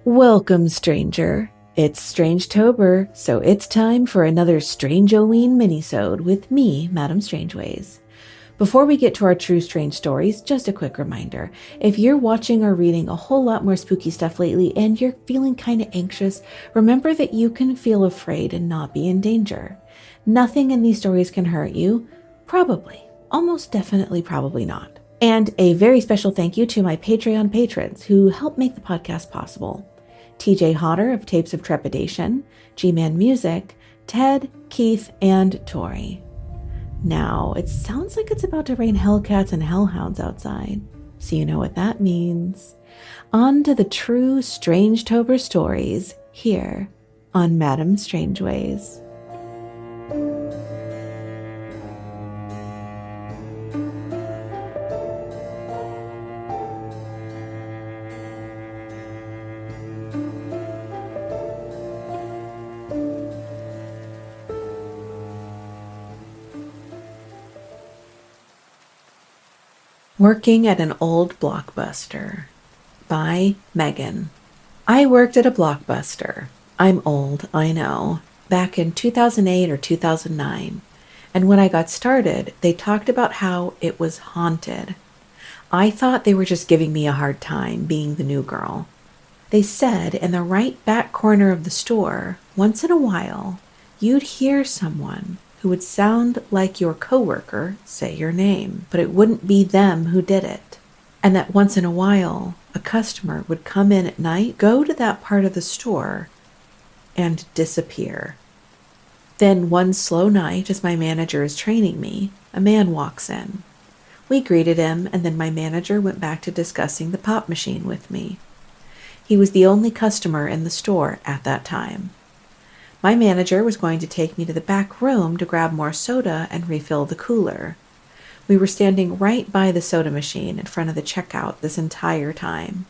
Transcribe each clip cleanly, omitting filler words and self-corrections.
Welcome, stranger. It's Strangetober, so it's time for another Strangeoween minisode with me, Madame Strangeways. Before we get to our true strange stories, just a quick reminder. If you're watching or reading a whole lot more spooky stuff lately and you're feeling kind of anxious, remember that you can feel afraid and not be in danger. Nothing in these stories can hurt you. Probably. Almost definitely probably not. And a very special thank you to my Patreon patrons who help make the podcast possible. TJ Hodder of Tapes of Trepidation, Gmanmusic, Ted, Keith, and Tori. Now, it sounds like it's about to rain hellcats and hellhounds outside, so you know what that means. On to the true Strangetober stories here on Madame Strangeways. Working at an Old Blockbuster by Megan. I worked at a Blockbuster. I'm old, I know. Back in 2008 or 2009. And when I got started, they talked about how it was haunted. I thought they were just giving me a hard time being the new girl. They said in the right back corner of the store, once in a while, you'd hear someone who would sound like your coworker say your name, but it wouldn't be them who did it. And that once in a while, a customer would come in at night, go to that part of the store, and disappear. Then one slow night, as my manager is training me, a man walks in. We greeted him, and then my manager went back to discussing the pop machine with me. He was the only customer in the store at that time. My manager was going to take me to the back room to grab more soda and refill the cooler. We were standing right by the soda machine in front of the checkout this entire time.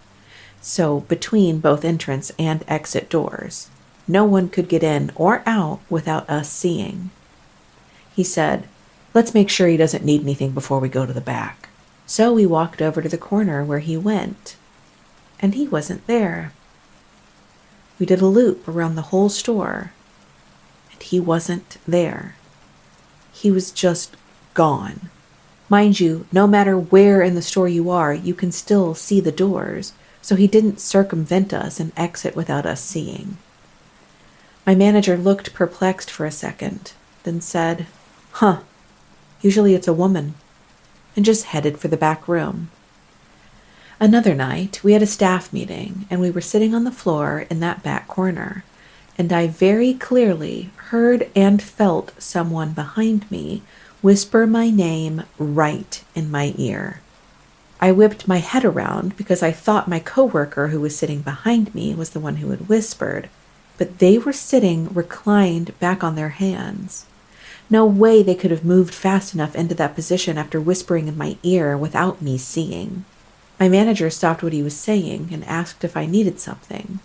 So between both entrance and exit doors, no one could get in or out without us seeing. He said, "Let's make sure he doesn't need anything before we go to the back." So we walked over to the corner where he went, and he wasn't there. We did a loop around the whole store, and he wasn't there. He was just gone. Mind you, no matter where in the store you are, you can still see the doors, so he didn't circumvent us and exit without us seeing. My manager looked perplexed for a second, then said, "Huh, usually it's a woman," and just headed for the back room. Another night, we had a staff meeting, and we were sitting on the floor in that back corner, and I very clearly heard and felt someone behind me whisper my name right in my ear. I whipped my head around because I thought my coworker who was sitting behind me was the one who had whispered, but they were sitting reclined back on their hands. No way they could have moved fast enough into that position after whispering in my ear without me seeing. My manager stopped what he was saying and asked if I needed something.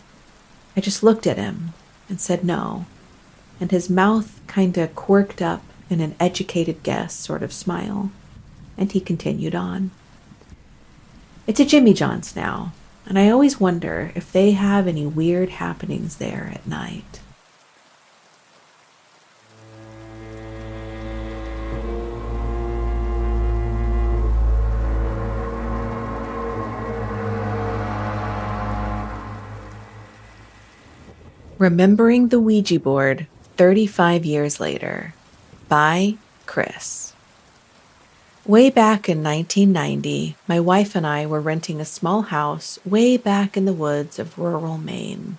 I just looked at him and said no, and his mouth kinda quirked up in an educated guess sort of smile, and he continued on. It's a Jimmy John's now, and I always wonder if they have any weird happenings there at night. Remembering the Ouija Board 35 years later by Chris. Way back in 1990, my wife and I were renting a small house way back in the woods of rural Maine.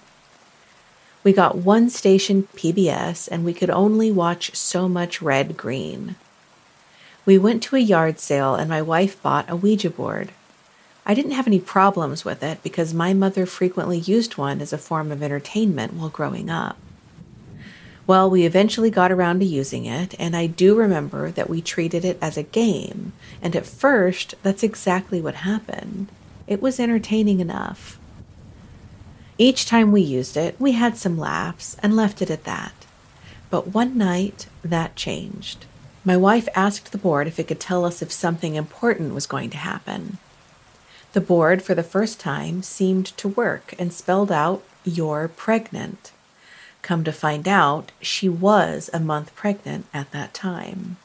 We got one station PBS and we could only watch so much red-green. We went to a yard sale and my wife bought a Ouija board. I didn't have any problems with it because my mother frequently used one as a form of entertainment while growing up. Well, we eventually got around to using it, and I do remember that we treated it as a game, and at first, that's exactly what happened. It was entertaining enough. Each time we used it, we had some laughs and left it at that. But one night, that changed. My wife asked the board if it could tell us if something important was going to happen. The board, for the first time, seemed to work and spelled out, "You're pregnant." Come to find out, she was a month pregnant at that time.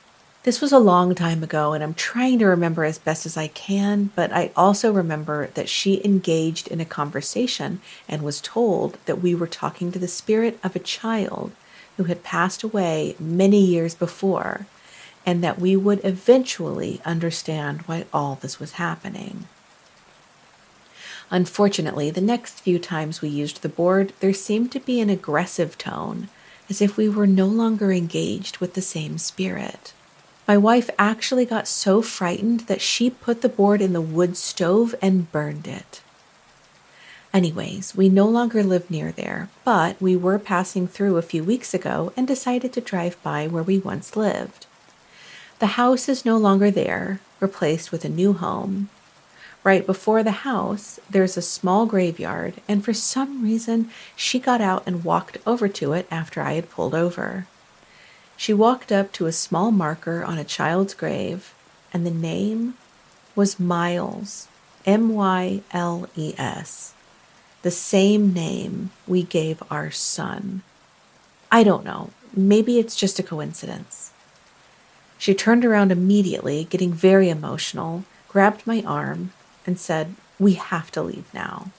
This was a long time ago, and I'm trying to remember as best as I can, but I also remember that she engaged in a conversation and was told that we were talking to the spirit of a child who had passed away many years before, and that we would eventually understand why all this was happening. Unfortunately, the next few times we used the board, there seemed to be an aggressive tone, as if we were no longer engaged with the same spirit. My wife actually got so frightened that she put the board in the wood stove and burned it. Anyways, we no longer live near there, but we were passing through a few weeks ago and decided to drive by where we once lived. The house is no longer there, replaced with a new home. Right before the house, there's a small graveyard, and for some reason, she got out and walked over to it after I had pulled over. She walked up to a small marker on a child's grave, and the name was Miles, Myles, the same name we gave our son. I don't know, maybe it's just a coincidence. She turned around immediately, getting very emotional, grabbed my arm, and said, "We have to leave now."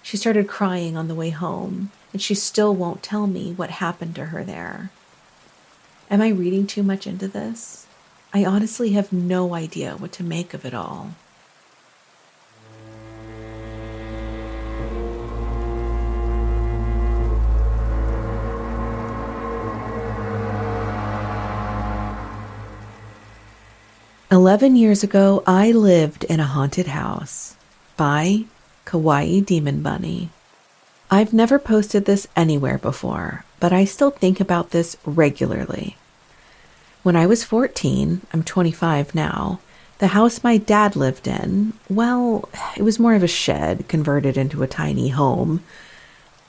She started crying on the way home, and she still won't tell me what happened to her there. Am I reading too much into this? I honestly have no idea what to make of it all. "11 years ago, I lived in a haunted house" by kawaiidemonbunny. I've never posted this anywhere before, but I still think about this regularly. When I was 14, I'm 25 now, the house my dad lived in, well, it was more of a shed converted into a tiny home.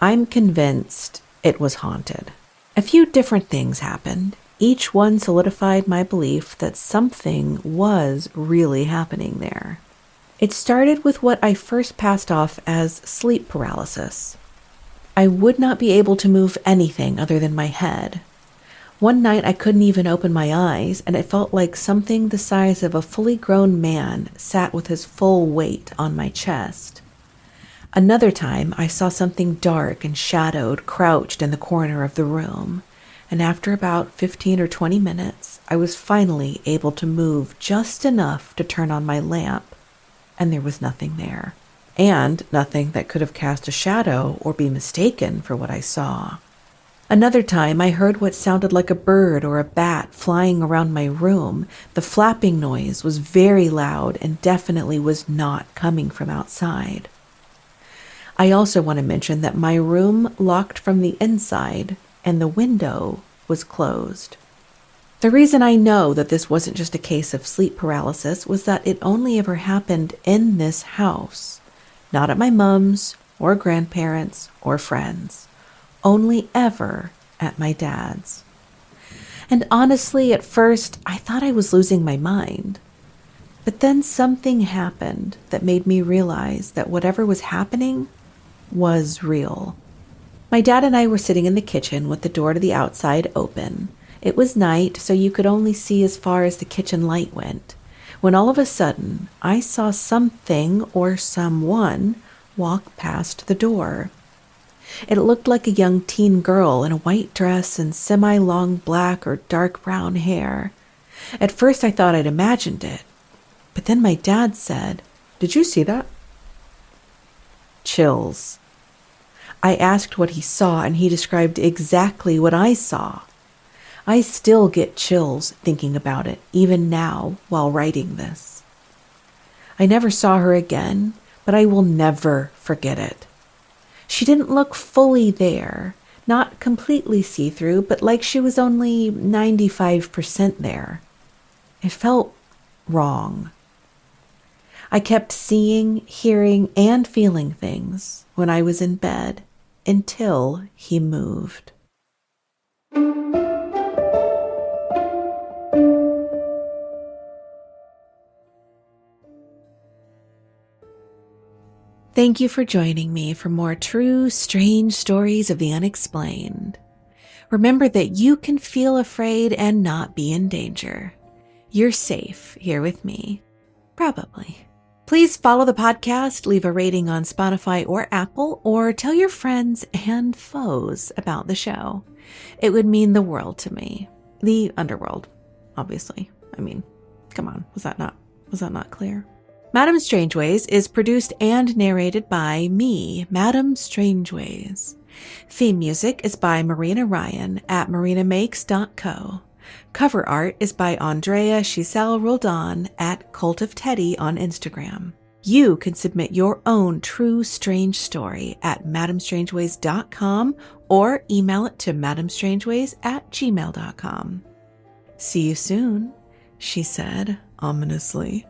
I'm convinced it was haunted. A few different things happened. Each one solidified my belief that something was really happening there. It started with what I first passed off as sleep paralysis. I would not be able to move anything other than my head. One night I couldn't even open my eyes, and it felt like something the size of a fully grown man sat with his full weight on my chest. Another time I saw something dark and shadowed crouched in the corner of the room, and after about 15 or 20 minutes, I was finally able to move just enough to turn on my lamp, and there was nothing there, and nothing that could have cast a shadow or be mistaken for what I saw. Another time, I heard what sounded like a bird or a bat flying around my room. The flapping noise was very loud and definitely was not coming from outside. I also want to mention that my room locked from the inside and the window was closed. The reason I know that this wasn't just a case of sleep paralysis was that it only ever happened in this house, not at my mom's or grandparents or friends, only ever at my dad's. And honestly, at first, I thought I was losing my mind. But then something happened that made me realize that whatever was happening was real. My dad and I were sitting in the kitchen with the door to the outside open. It was night, so you could only see as far as the kitchen light went, when all of a sudden I saw something or someone walk past the door. It looked like a young teen girl in a white dress and semi-long black or dark brown hair. At first I thought I'd imagined it, but then my dad said, "Did you see that?" Chills. I asked what he saw, and he described exactly what I saw. I still get chills thinking about it, even now, while writing this. I never saw her again, but I will never forget it. She didn't look fully there, not completely see-through, but like she was only 95% there. It felt wrong. I kept seeing, hearing, and feeling things when I was in bed until he moved. Thank you for joining me for more true, strange stories of the unexplained. Remember that you can feel afraid and not be in danger. You're safe here with me. Probably. Please follow the podcast, leave a rating on Spotify or Apple, or tell your friends and foes about the show. It would mean the world to me. The underworld, obviously. I mean, come on, was that not clear? Madame Strangeways is produced and narrated by me, Madame Strangeways. Theme music is by Marina Ryan at marinamakes.co. Cover art is by Andrea Giselle Roldan at Cult of Teddy on Instagram. You can submit your own true strange story at madamestrangeways.com or email it to madamestrangeways@gmail.com. See you soon, she said ominously.